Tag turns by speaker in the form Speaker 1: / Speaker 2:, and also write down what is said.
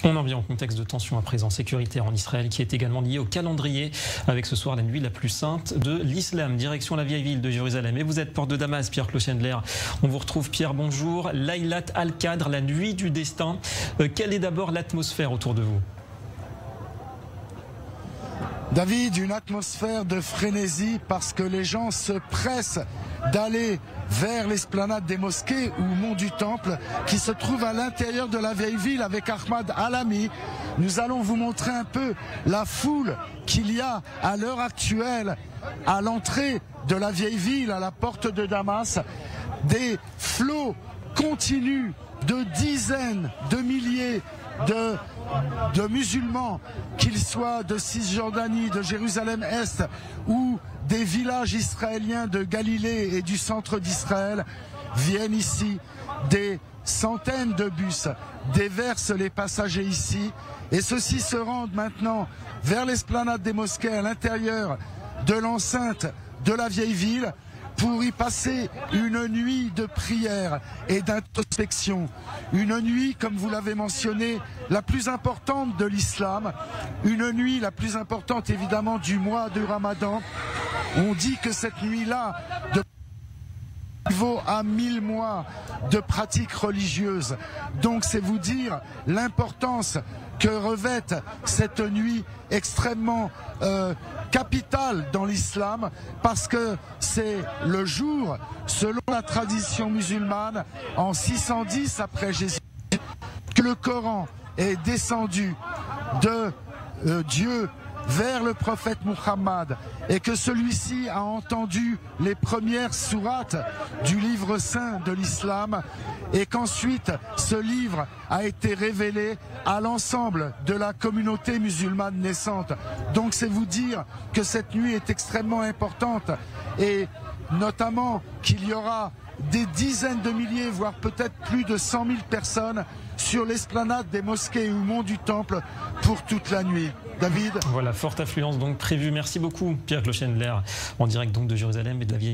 Speaker 1: On en vient au contexte de tension à présent sécuritaire en Israël qui est également lié au calendrier avec ce soir la nuit la plus sainte de l'islam. Direction la vieille ville de Jérusalem. Et vous êtes porte de Damas, Pierre Clochendler. On vous retrouve, Pierre, bonjour. Laylat al-Qadr, la nuit du destin. Quelle est d'abord l'atmosphère autour de vous?
Speaker 2: David, une atmosphère de frénésie parce que les gens se pressent d'aller vers l'esplanade des mosquées ou mont du Temple qui se trouve à l'intérieur de la vieille ville avec Ahmad Alami. Nous allons vous montrer un peu la foule qu'il y a à l'heure actuelle à l'entrée de la vieille ville, à la porte de Damas. Des flots continus de dizaines de milliers de musulmans, qu'ils soient de Cisjordanie, de Jérusalem-Est ou des villages israéliens de Galilée et du centre d'Israël, viennent ici. Des centaines de bus déversent les passagers ici et ceux-ci se rendent maintenant vers l'esplanade des mosquées à l'intérieur de l'enceinte de la vieille ville pour y passer une nuit de prière et d'introspection. Une nuit, comme vous l'avez mentionné, la plus importante de l'islam. Une nuit la plus importante, évidemment, du mois du Ramadan. On dit que cette nuit-là, vaut à 1000 mois de pratiques religieuses. Donc c'est vous dire l'importance que revêt cette nuit extrêmement capitale dans l'islam, parce que c'est le jour, selon la tradition musulmane, en 610 après Jésus, que le Coran est descendu de Dieu vers le prophète Muhammad et que celui-ci a entendu les premières sourates du livre saint de l'islam et qu'ensuite ce livre a été révélé à l'ensemble de la communauté musulmane naissante. Donc c'est vous dire que cette nuit est extrêmement importante et notamment qu'il y aura des dizaines de milliers, voire peut-être plus de 100 000 personnes sur l'esplanade des mosquées ou mont du Temple pour toute la nuit. David.
Speaker 1: Voilà, forte affluence donc prévue. Merci beaucoup, Pierre Clochendler, en direct donc de Jérusalem et de la vieille